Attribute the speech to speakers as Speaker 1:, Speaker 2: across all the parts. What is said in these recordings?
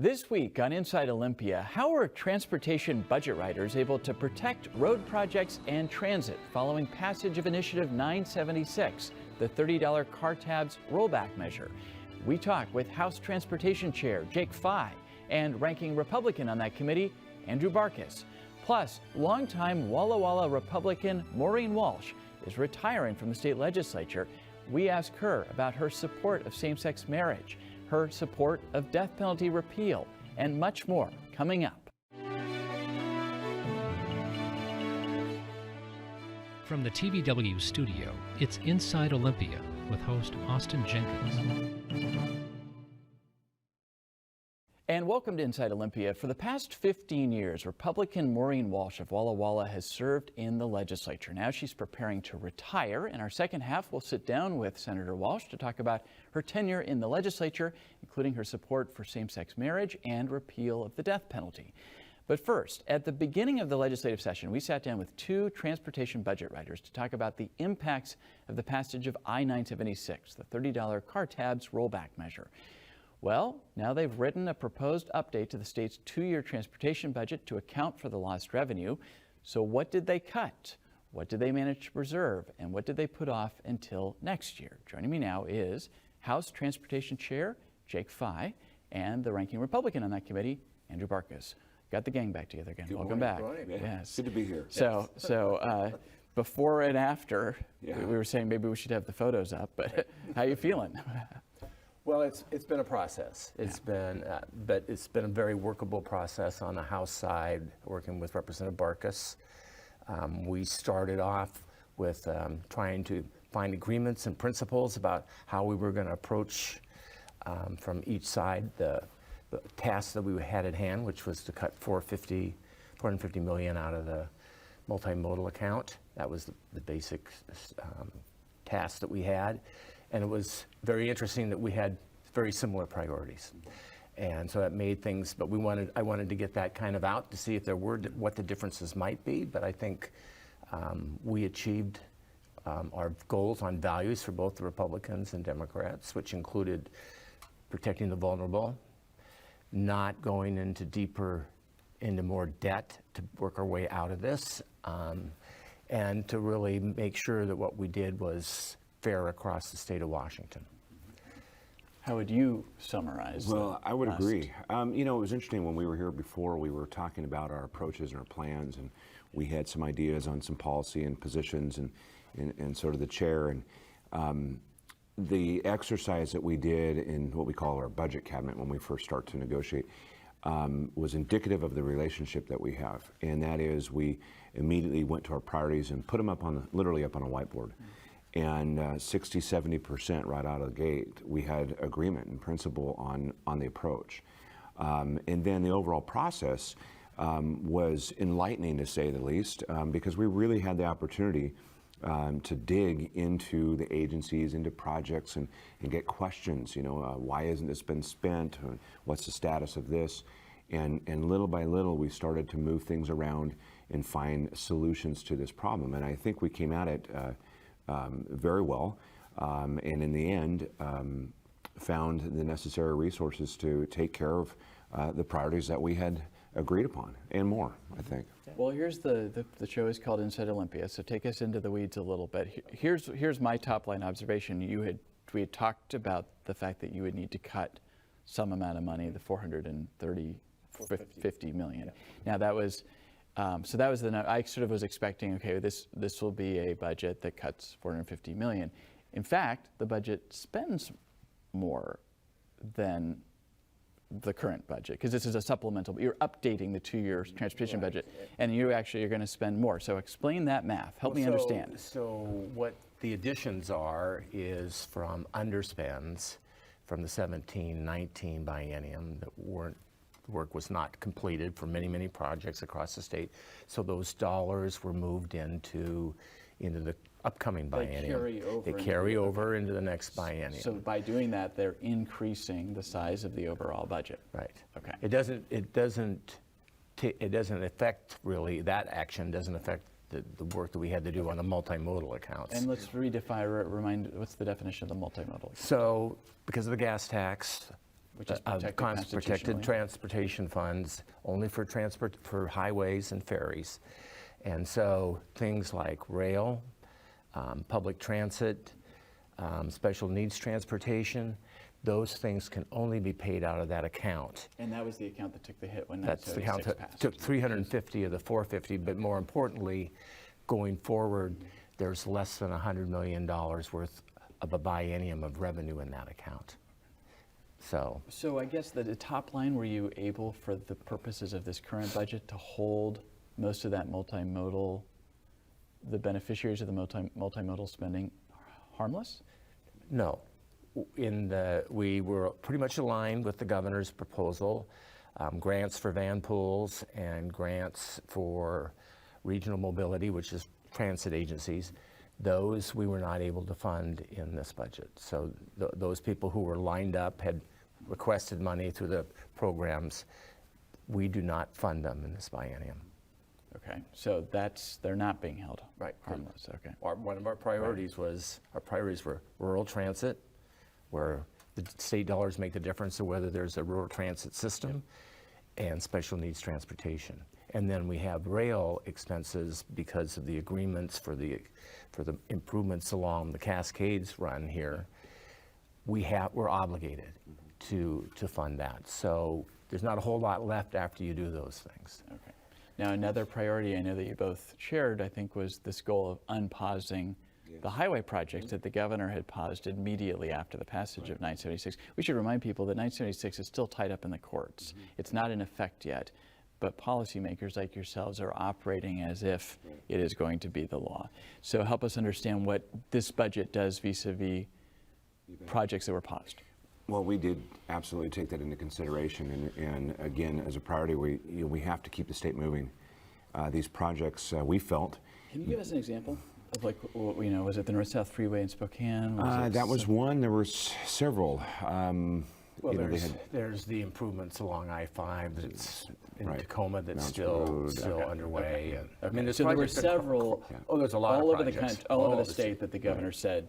Speaker 1: This week on Inside Olympia, how are transportation budget writers able to protect road projects and transit following passage of Initiative 976, the $30 car tabs rollback measure? We talk with House Transportation Chair Jake Fye and ranking Republican on that committee, Andrew-Barkis. Plus, longtime Walla Walla Republican Maureen Walsh is retiring from the state legislature. We ask her about her support of same-sex marriage, her support of death penalty repeal, and much more coming up.
Speaker 2: From the TVW studio, it's Inside Olympia with host Austin Jenkins.
Speaker 1: And welcome to Inside Olympia. For the past 15 years, Republican Maureen Walsh of Walla Walla has served in the legislature. Now she's preparing to retire. In our second half, we'll sit down with Senator Walsh to talk about her tenure in the legislature, including her support for same-sex marriage and repeal of the death penalty. But first, at the beginning of the legislative session, we sat down with two transportation budget writers to talk about the impacts of the passage of I-976, the $30 car tabs rollback measure. Well, now they've written a proposed update to the state's two-year transportation budget to account for the lost revenue. So what did they cut? What did they manage to preserve? And what did they put off until next year? Joining me now is House Transportation Chair Jake Fye and the ranking Republican on that committee, Andrew-Barkis. Got the gang back together again. Welcome back.
Speaker 3: Yes. Good to be here.
Speaker 1: So before and after, we were saying maybe we should have the photos up, but how you feeling?
Speaker 4: Well, it's been a process. But it's been a very workable process on the House side, working with Representative Barkis. We started off with trying to find agreements and principles about how we were going to approach from each side the task that we had at hand, which was to cut $450 million out of the multimodal account. That was the basic task that we had. And it was very interesting that we had very similar priorities. And so that made things, but I wanted to get that kind of out to see if there were, what the differences might be. But I think we achieved our goals on values for both the Republicans and Democrats, which included protecting the vulnerable, not going into more debt to work our way out of this, and to really make sure that what we did was fair across the state of Washington.
Speaker 1: How would you summarize?
Speaker 3: Well, I would agree. You know, it was interesting when we were here before, we were talking about our approaches and our plans, and we had some ideas on some policy and positions and sort of the chair. And the exercise that we did in what we call our budget cabinet when we first start to negotiate was indicative of the relationship that we have. And that is, we immediately went to our priorities and put them up on literally up on a whiteboard. And 60–70% right out of the gate, we had agreement in principle on the approach. And then the overall process was enlightening, to say the least, because we really had the opportunity to dig into the agencies, into projects, and get questions. You know, why hasn't this been spent? What's the status of this? And little by little, we started to move things around and find solutions to this problem. And I think we came at it very well, and in the end found the necessary resources to take care of the priorities that we had agreed upon, and more, I think.
Speaker 1: Well, here's the show is called Inside Olympia, so take us into the weeds a little bit. Here's my top line observation. We had talked about the fact that you would need to cut some amount of money, the $450 million. Now that was so that was I sort of was expecting, okay, this will be a budget that cuts $450 million. In fact, the budget spends more than the current budget, because this is a supplemental. You're updating the two-year transportation budget, and you actually are going to spend more. So explain that math. Help me understand.
Speaker 4: So what the additions are is from underspends from the 17-19 biennium that work was not completed for many projects across the state. So those dollars were moved into the upcoming biennium. They carry over into the next biennium.
Speaker 1: So by doing that, they're increasing the size of the overall budget.
Speaker 4: Right.
Speaker 1: Okay.
Speaker 4: It doesn't affect, really, that action doesn't affect the work that we had to do on the multimodal accounts.
Speaker 1: And let's remind, what's the definition of the multimodal?
Speaker 4: So because of the gas tax,
Speaker 1: which is
Speaker 4: protected
Speaker 1: constitutionally.
Speaker 4: transportation funds only for highways and ferries. And so things like rail, public transit, special needs transportation, those things can only be paid out of that account.
Speaker 1: And that was the account that took the hit when
Speaker 4: That's the account
Speaker 1: 976
Speaker 4: that
Speaker 1: passed.
Speaker 4: took 350 of the 450, but more importantly, going forward, there's less than $100 million worth of a biennium of revenue in that account. So
Speaker 1: I guess the top line, were you able, for the purposes of this current budget, to hold most of that multimodal, the beneficiaries of the multimodal spending harmless?
Speaker 4: no. We were pretty much aligned with the governor's proposal, grants for van pools and grants for regional mobility, which is transit agencies. Those we were not able to fund in this budget. So those people who were lined up had requested money through the programs. We do not fund them in this biennium.
Speaker 1: Okay, so they're not being held
Speaker 4: Right.
Speaker 1: harmless. Okay.
Speaker 4: One of our priorities were rural transit, where the state dollars make the difference of whether there's a rural transit system, and special needs transportation. And then we have rail expenses because of the agreements for the improvements along the Cascades run here. We're obligated to fund that. So there's not a whole lot left after you do those things.
Speaker 1: Okay. Now, another priority I know that you both shared, I think, was this goal of unpausing the highway projects that the governor had paused immediately after the passage of 976. We should remind people that 976 is still tied up in the courts. It's not in effect yet, but policymakers like yourselves are operating as if it is going to be the law. So help us understand what this budget does vis-a-vis projects that were paused.
Speaker 3: Well, we did absolutely take that into consideration, and again, as a priority, we have to keep the state moving. These projects, we felt.
Speaker 1: Can you give us an example of, like, was it the North-South Freeway in Spokane?
Speaker 3: That was one. There were several.
Speaker 4: Well, there's the improvements along I-5 that's in Tacoma that's still underway. And, I mean, there's
Speaker 1: so there were several.
Speaker 4: There's a lot
Speaker 1: all
Speaker 4: of
Speaker 1: over
Speaker 4: projects.
Speaker 1: all over the state that the governor said,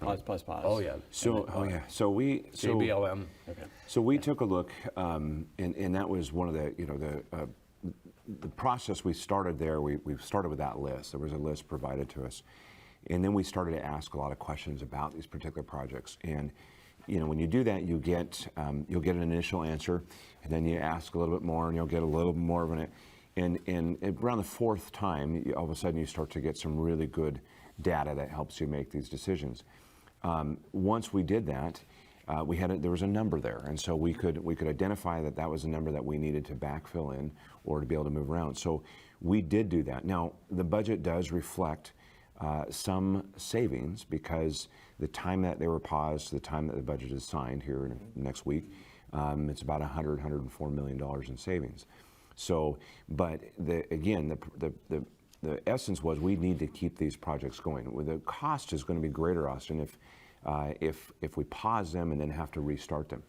Speaker 1: pause.
Speaker 4: Oh yeah.
Speaker 3: So
Speaker 4: JBLM.
Speaker 1: Okay.
Speaker 3: So we took a look, and that was one of the process we started there. We started with that list. There was a list provided to us, and then we started to ask a lot of questions about these particular projects. And when you do that, you'll get an initial answer, and then you ask a little bit more, and you'll get a little more of it. And around the fourth time, all of a sudden you start to get some really good data that helps you make these decisions. Once we did that, there was a number there, and so we could identify that was a number that we needed to backfill in or to be able to move around. So we did do that. Now the budget does reflect some savings because the time that they were paused to the time that the budget is signed here next week, it's about $104 million in savings. So, but the essence was we need to keep these projects going. The cost is going to be greater, Austin, if we pause them and then have to restart them.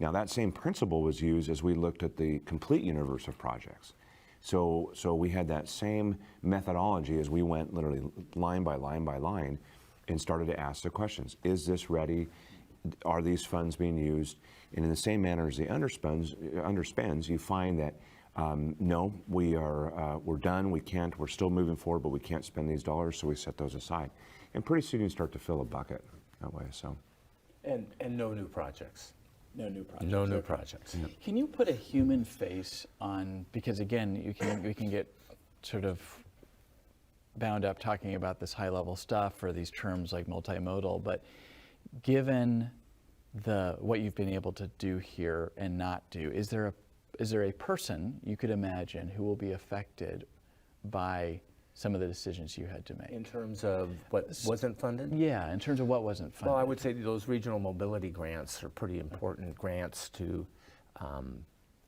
Speaker 3: Now that same principle was used as we looked at the complete universe of projects. So we had that same methodology as we went literally line by line by line and started to ask the questions. Is this ready? Are these funds being used? And in the same manner as the underspends, you find that no, we're done, we're still moving forward, but we can't spend these dollars, so we set those aside. And pretty soon you start to fill a bucket that way, so.
Speaker 4: And no new projects.
Speaker 1: No new projects.
Speaker 4: No new projects.
Speaker 3: Yeah.
Speaker 1: Can you put a human face on, because again, we can get sort of bound up talking about this high level stuff or these terms like multimodal, but given what you've been able to do here and not do, is there a person you could imagine who will be affected by some of the decisions you had to make?
Speaker 4: In terms of what wasn't funded?
Speaker 1: Yeah, in terms of what wasn't funded.
Speaker 4: Well, I would say those regional mobility grants are pretty important grants to,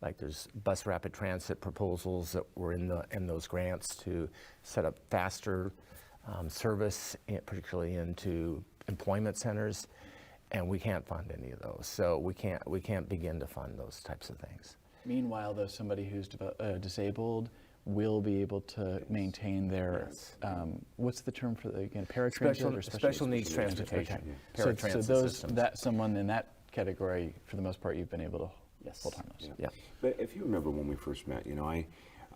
Speaker 4: like there's bus rapid transit proposals that were in those grants to set up faster service, particularly into employment centers, and we can't fund any of those. So we can't begin to fund those types of things.
Speaker 1: Meanwhile, though, somebody who's disabled will be able to maintain their, what's the term for paratransit or
Speaker 4: special needs transportation.
Speaker 1: So someone in that category, for the most part, you've been able to
Speaker 4: Yes.
Speaker 1: hold harmless.
Speaker 4: Yeah.
Speaker 3: But if you remember when we first met,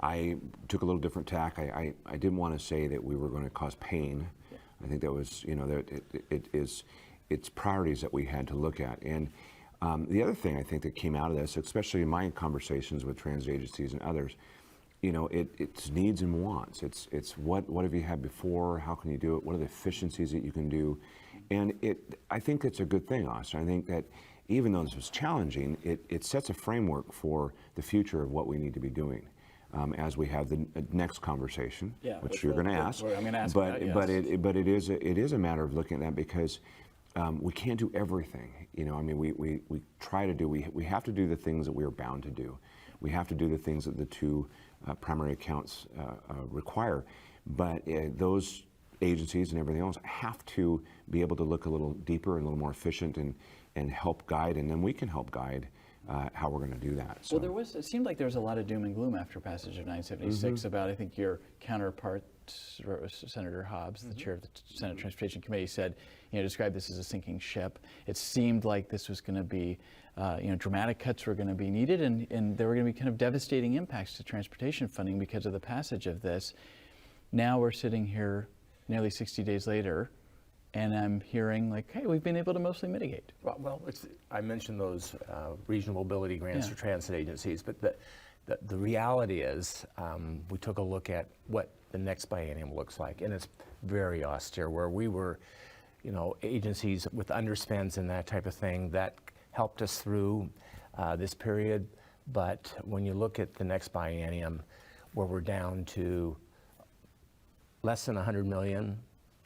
Speaker 3: I took a little different tack. I didn't want to say that we were going to cause pain. Yeah. I think that was, that it's priorities that we had to look at. And the other thing I think that came out of this, especially in my conversations with transit agencies and others, it's needs and wants. It's what have you had before? How can you do it? What are the efficiencies that you can do? And I think it's a good thing, Austin. I think that even though this was challenging, it sets a framework for the future of what we need to be doing. As we have the next conversation, which you're going to ask.
Speaker 1: I'm going to ask
Speaker 3: but
Speaker 1: about, yes.
Speaker 3: but it is a matter of looking at that, because we can't do everything. We try to do. We have to do the things that we are bound to do. We have to do the things that the two primary accounts require. But those agencies and everything else have to be able to look a little deeper and a little more efficient and help guide, and then we can help guide how we're going to do that. So.
Speaker 1: Well, it seemed like there was a lot of doom and gloom after passage of 976 about, I think your counterpart, Senator Hobbs, the chair of the Senate Transportation Committee, said, described this as a sinking ship. It seemed like this was going to be, dramatic cuts were going to be needed, and there were going to be kind of devastating impacts to transportation funding because of the passage of this. Now we're sitting here nearly 60 days later, and I'm hearing like, hey, we've been able to mostly mitigate.
Speaker 4: Well, I mentioned those regional mobility grants for transit agencies, but the reality is we took a look at what the next biennium looks like, and it's very austere, where we were, agencies with underspends and that type of thing that helped us through this period. But when you look at the next biennium, where we're down to less than 100 million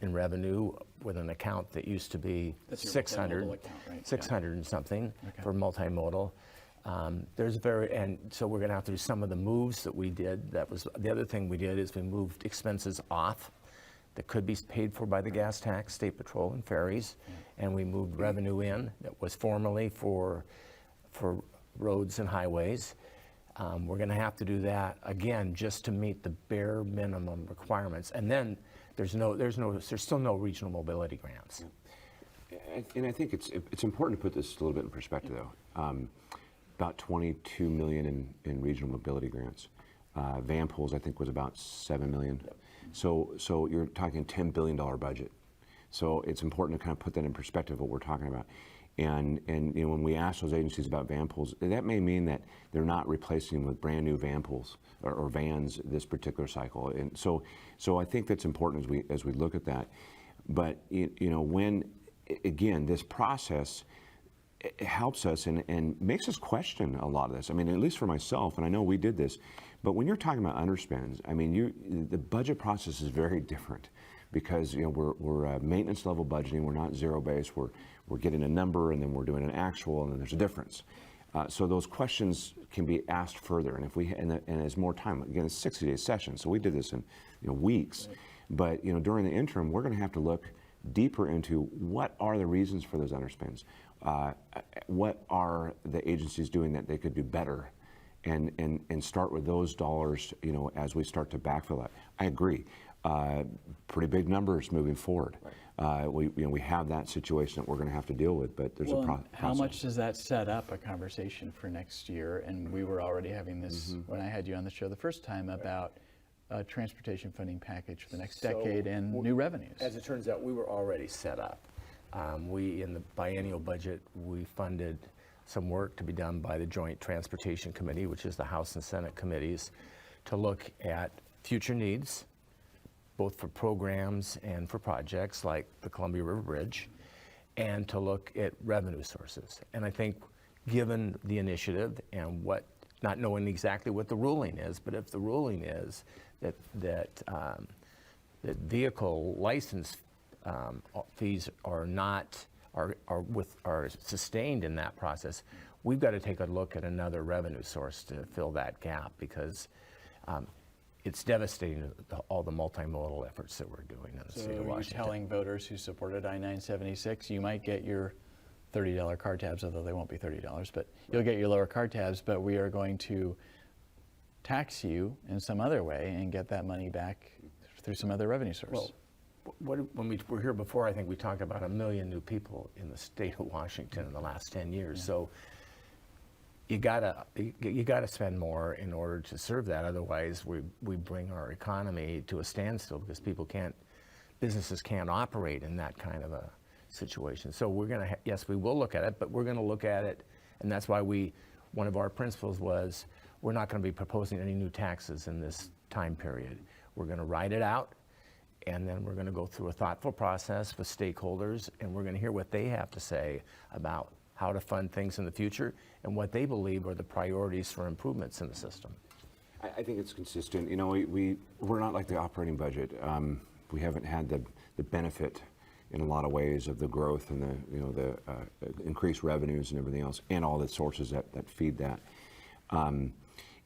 Speaker 4: in revenue with an account that used to be 600,
Speaker 1: account, right?
Speaker 4: 600 and something for multimodal. And so we're going to have to do some of the moves that we did. That was the other thing we did, is we moved expenses off that could be paid for by the gas tax, state patrol, and ferries, and we moved revenue in that was formerly for roads and highways. We're going to have to do that again just to meet the bare minimum requirements, and then there's still no regional mobility grants.
Speaker 3: And I think it's important to put this a little bit in perspective, though. About 22 million in regional mobility grants. Van pools, I think, was about 7 million. Yep. So you're talking $10 billion budget. So it's important to kind of put that in perspective, what we're talking about. And when we ask those agencies about van pools, that may mean that they're not replacing with brand new van pools or vans this particular cycle. And so I think that's important as we look at that. But when again this process, it helps us and makes us question a lot of this. I mean, at least for myself, and I know we did this, but when you're talking about underspends, I mean, the budget process is very different, because we're maintenance level budgeting. We're not zero based. We're getting a number, and then we're doing an actual, and then there's a difference. So those questions can be asked further, and if we and as more time, again, it's a 60-day session, so we did this in weeks. Right. But during the interim, we're going to have to look deeper into what are the reasons for those underspends. What are the agencies doing that they could do better, and start with those dollars, as we start to backfill that. I agree. Pretty big numbers moving forward. Right. We have that situation that we're going to have to deal with, but there's a process.
Speaker 1: How much does that set up a conversation for next year? And we were already having this when I had you on the show the first time about a transportation funding package for the next decade and new revenues.
Speaker 4: As it turns out, we were already set up. In the biennial budget, we funded some work to be done by the Joint Transportation Committee, which is the House and Senate committees, to look at future needs, both for programs and for projects like the Columbia River Bridge, and to look at revenue sources. And I think, given the initiative and not knowing exactly what the ruling is, but if the ruling is that vehicle license fees are sustained in that process, we've got to take a look at another revenue source to fill that gap, because it's devastating, all the multimodal efforts that we're doing in the state of Washington.
Speaker 1: So you're telling voters who supported I-976, you might get your $30 car tabs, although they won't be $30, but you'll get your lower car tabs, but we are going to tax you in some other way and get that money back through some other revenue source.
Speaker 4: Well, when we were here before, I think we talked about 1 million new people in the state of Washington in the last 10 years. Yeah. So you gotta spend more in order to serve that. Otherwise, we bring our economy to a standstill because businesses can't operate in that kind of a situation. So we're gonna, yes, we will look at it, but we're gonna look at it, and that's why one of our principles was we're not gonna be proposing any new taxes in this time period. We're gonna ride it out, and then we're gonna go through a thoughtful process with stakeholders, and we're gonna hear what they have to say about how to fund things in the future and what they believe are the priorities for improvements in the system.
Speaker 3: I think it's consistent. You know, we're not like the operating budget. We haven't had the benefit in a lot of ways of the growth and the increased revenues and everything else, and all the sources that feed that. And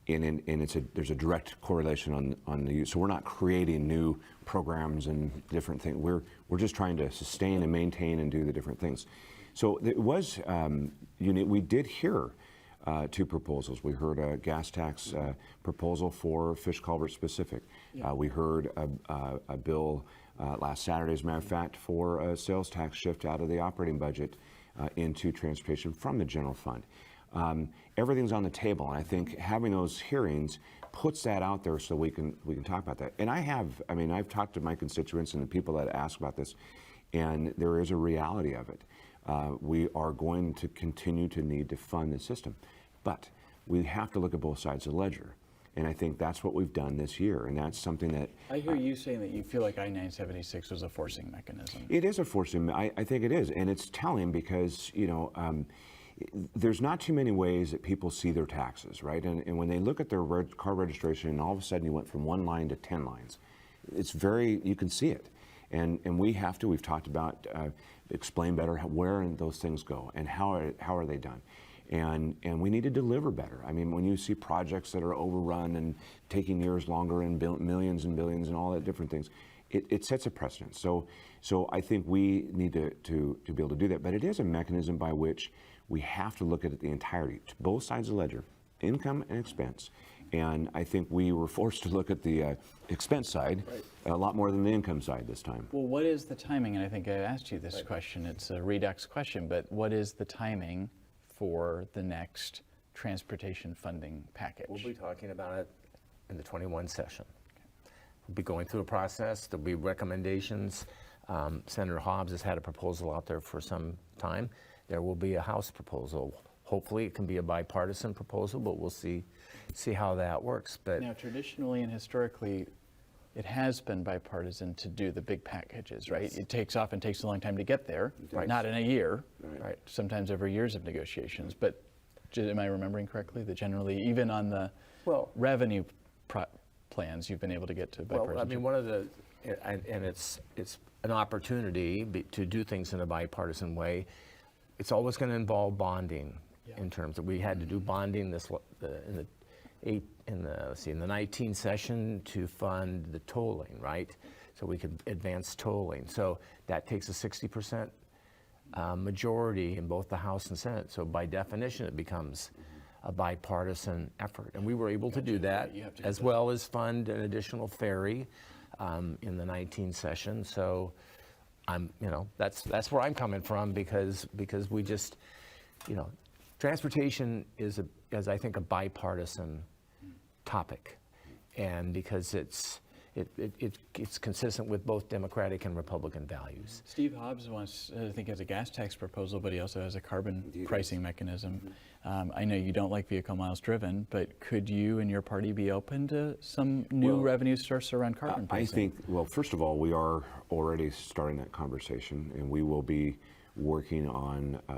Speaker 3: there's a direct correlation on the use. So we're not creating new programs and different things. We're just trying to sustain and maintain and do the different things. So it was we did hear 2 proposals. We heard a gas tax proposal for fish culvert specific. Yeah. We heard a bill last Saturday, as a matter of fact, for a sales tax shift out of the operating budget into transportation from the general fund. Everything's on the table, and I think having those hearings puts that out there so we can talk about that. And I've talked to my constituents and the people that ask about this, and there is a reality of it. We are going to continue to need to fund the system, but we have to look at both sides of the ledger. And I think that's what we've done this year, and that's something that...
Speaker 1: I hear you saying that you feel like I-976 was a forcing mechanism.
Speaker 3: It is a forcing, I think it is, and it's telling because, there's not too many ways that people see their taxes, right? And when they look at their car registration, and all of a sudden you went from 1 line to 10 lines, you can see it. And we've talked about explain better where those things go and how are they done. And we need to deliver better. I mean, when you see projects that are overrun and taking years longer and millions and billions and all that different things, it sets a precedent. So I think we need to be able to do that. But it is a mechanism by which we have to look at it the entirety, both sides of the ledger, income and expense. And I think we were forced to look at the expense side a lot more than the income side this time.
Speaker 1: Well, what is the timing? And I think I asked you this question. It's a redux question, but what is the timing for the next transportation funding package?
Speaker 4: We'll be talking about it in the 21 session. We'll be going through a process. There'll be recommendations. Senator Hobbs has had a proposal out there for some time. There will be a House proposal. Hopefully it can be a bipartisan proposal, but we'll see how that works. But
Speaker 1: now, traditionally and historically, it has been bipartisan to do the big packages, right? Yes. It takes a long time to get there, right. Not in a year, right? Sometimes over years of negotiations. But am I remembering correctly that generally, even on the revenue plans, you've been able to get to bipartisan?
Speaker 4: Well, I mean, one of the, and it's an opportunity to do things in a bipartisan way. It's always going to involve bonding. In terms of, we had to do bonding in the 19 session to fund the tolling, right? So we could advance tolling. So that takes a 60% majority in both the House and Senate. So by definition, it becomes a bipartisan effort. And we were able to do that, as well as fund an additional ferry in the 19 session. So that's where I'm coming from, because we just, transportation is I think a bipartisan topic, and because it's consistent with both Democratic and Republican values.
Speaker 1: Steve Hobbs wants, I think, has a gas tax proposal, but he also has a carbon pricing mechanism. I know you don't like vehicle miles driven, but could you and your party be open to some new revenue source around carbon pricing?
Speaker 3: I think, well, first of all, we are already starting that conversation, and we will be working on, I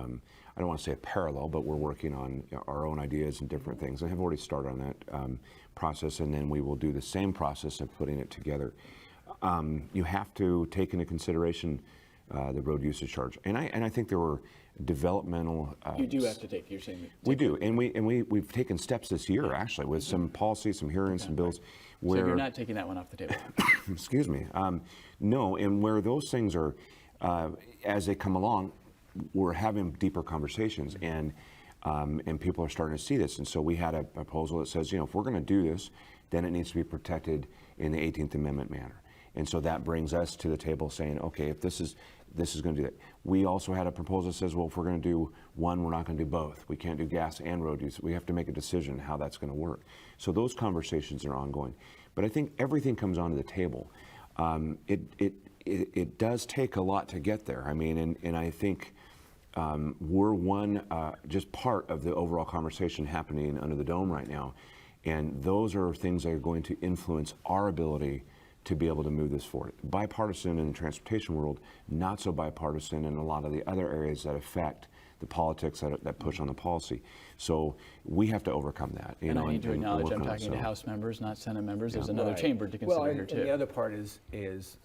Speaker 3: don't want to say a parallel, but we're working on our own ideas and different things. I have already started on that process, and then we will do the same process of putting it together. You have to take into consideration the road usage charge, and I think there were developmental.
Speaker 1: You do have to take. You're saying
Speaker 3: we do, and we've taken steps this year actually with some policies, some hearings, some bills. Where,
Speaker 1: so you're not taking that one off the table.
Speaker 3: Excuse me. No, and where those things are, as they come along, we're having deeper conversations, and people are starting to see this. And so we had a proposal that says, if we're going to do this, then it needs to be protected in the 18th Amendment manner. And so that brings us to the table saying, okay, if this is going to do that. We also had a proposal that says, well, if we're going to do one, we're not going to do both. We can't do gas and road use. We have to make a decision how that's going to work. So those conversations are ongoing. But I think everything comes onto the table. It does take a lot to get there. I mean, and I think we're one, just part of the overall conversation happening under the dome right now. And those are things that are going to influence our ability to be able to move this forward. Bipartisan in the transportation world, not so bipartisan in a lot of the other areas that affect the politics that push on the policy. So we have to overcome that.
Speaker 1: And I need to acknowledge I'm talking to House members, not Senate members. There's another chamber to consider here too.
Speaker 4: And the other part is,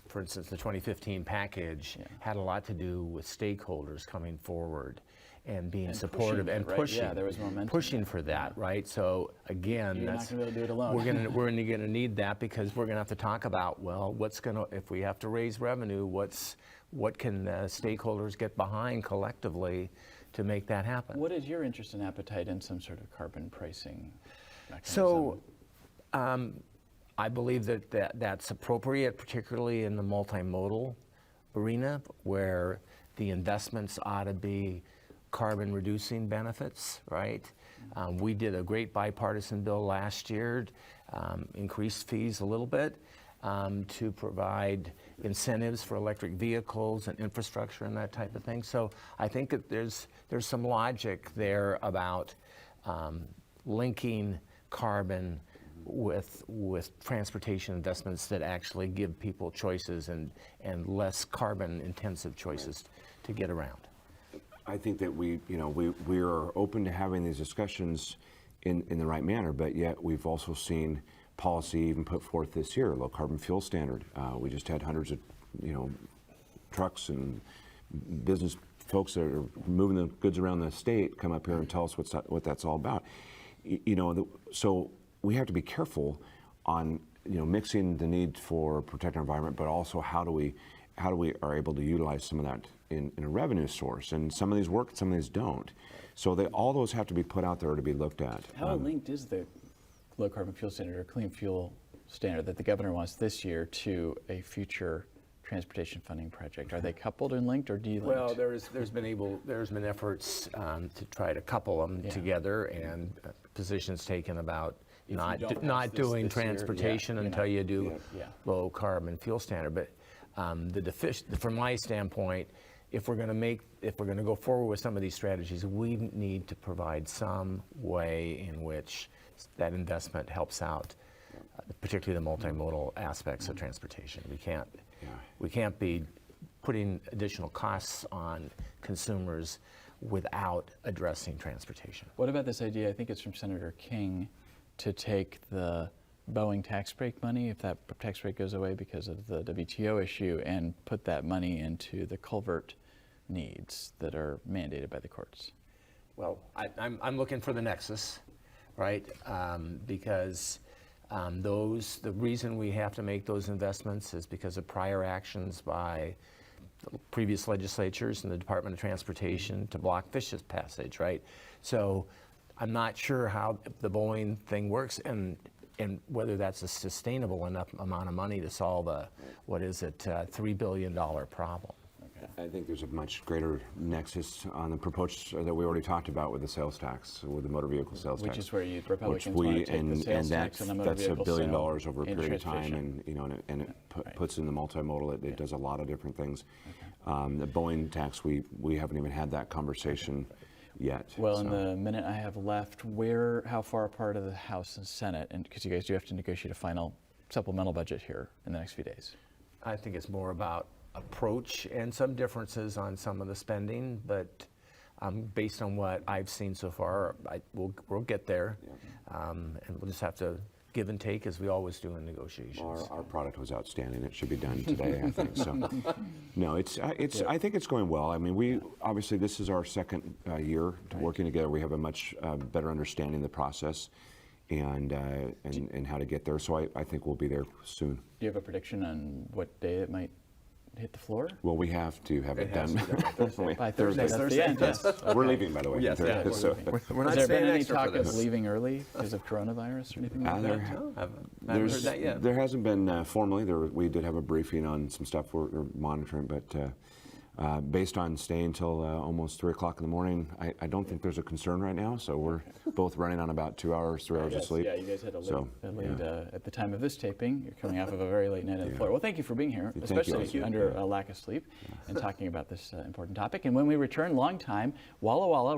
Speaker 4: for instance, the 2015 package had a lot to do with stakeholders coming forward and being supportive and pushing.
Speaker 1: Yeah, there was momentum.
Speaker 4: Pushing for that, right? So again,
Speaker 1: you're not going to be able to do it alone.
Speaker 4: We're going to need that, because we're going to have to talk about, well, if we have to raise revenue, what can stakeholders get behind collectively to make that happen?
Speaker 1: What is your interest and appetite in some sort of carbon pricing mechanism?
Speaker 4: So, I believe that's appropriate, particularly in the multimodal arena, where the investments ought to be carbon reducing benefits, right? We did a great bipartisan bill last year, increased fees a little bit to provide incentives for electric vehicles and infrastructure and that type of thing. So I think that there's some logic there about linking carbon with transportation investments that actually give people choices and less carbon intensive choices to get around.
Speaker 3: I think that we are open to having these discussions in the right manner, but yet we've also seen policy even put forth this year, low carbon fuel standard. We just had hundreds of trucks and business folks that are moving the goods around the state come up here and tell us what that's all about. So we have to be careful on mixing the need for protecting our environment, but also how do we are able to utilize some of that in a revenue source. And some of these work, some of these don't. So all those have to be put out there to be looked at.
Speaker 1: How linked is the low carbon fuel standard or clean fuel standard that the governor wants this year to a future transportation funding project? Are they coupled and linked, or de-linked?
Speaker 4: Well, there's been efforts to try to couple them together, and positions taken about not doing transportation until you do low carbon fuel standard. But from my standpoint, if we're going to go forward with some of these strategies, we need to provide some way in which that investment helps out, particularly the multimodal aspects of transportation. We can't be putting additional costs on consumers without addressing transportation.
Speaker 1: What about this idea, I think it's from Senator King, to take the Boeing tax break money, if that tax break goes away because of the WTO issue, and put that money into the culvert needs that are mandated by the courts?
Speaker 4: Well, I'm looking for the nexus, right? Because the reason we have to make those investments is because of prior actions by the previous legislatures and the Department of Transportation to block FISH's passage, right? So I'm not sure how the Boeing thing works and whether that's a sustainable enough amount of money to solve a, $3 billion problem.
Speaker 3: I think there's a much greater nexus on the proposal that we already talked about with the sales tax, with the motor vehicle sales tax.
Speaker 1: Which is where you Republicans want to take the sales tax on the motor vehicle
Speaker 3: that's $1 billion
Speaker 1: sale
Speaker 3: over a period of time,
Speaker 1: transportation.
Speaker 3: and it puts in the multimodal. It does a lot of different things. The Boeing tax, we haven't even had that conversation yet.
Speaker 1: Well, in the minute I have left, how far apart are the House and Senate? And because you guys do have to negotiate a final supplemental budget here in the next few days.
Speaker 4: I think it's more about approach and some differences on some of the spending, but based on what I've seen so far, we'll get there, and we'll just have to give and take as we always do in negotiations.
Speaker 3: Our product was outstanding. It should be done today, I think. So, no, I think it's going well. I mean, obviously this is our second year working together. We have a much better understanding of the process and how to get there. So I think we'll be there soon.
Speaker 1: Do you have a prediction on what day it might hit the floor?
Speaker 3: Well, we have to have it
Speaker 4: has
Speaker 3: done.
Speaker 4: to be done by Thursday.
Speaker 1: By Thursday, that's the end, yes.
Speaker 3: We're leaving, by the way.
Speaker 4: Yes, yeah,
Speaker 3: So-
Speaker 4: We're not
Speaker 1: Has there been
Speaker 4: staying
Speaker 1: any
Speaker 4: extra
Speaker 1: talk
Speaker 4: for
Speaker 1: of
Speaker 4: this.
Speaker 1: leaving early because of coronavirus or anything like
Speaker 3: there-
Speaker 1: that?
Speaker 4: No, haven't heard that yet.
Speaker 3: There hasn't been formally. We did have a briefing on some stuff we're monitoring, but based on staying till almost 3 o'clock in the morning, I don't think there's a concern right now. So we're both running on about 2 hours, 3 hours of
Speaker 1: Yes,
Speaker 3: sleep.
Speaker 1: yeah, you guys had a late,
Speaker 3: So,
Speaker 1: at the time of this taping. You're coming off of a very late night at the floor. Well, thank you for being here, especially
Speaker 3: Thank you.
Speaker 1: under a lack of sleep, and talking about this important topic. And when we return, long time Walla Walla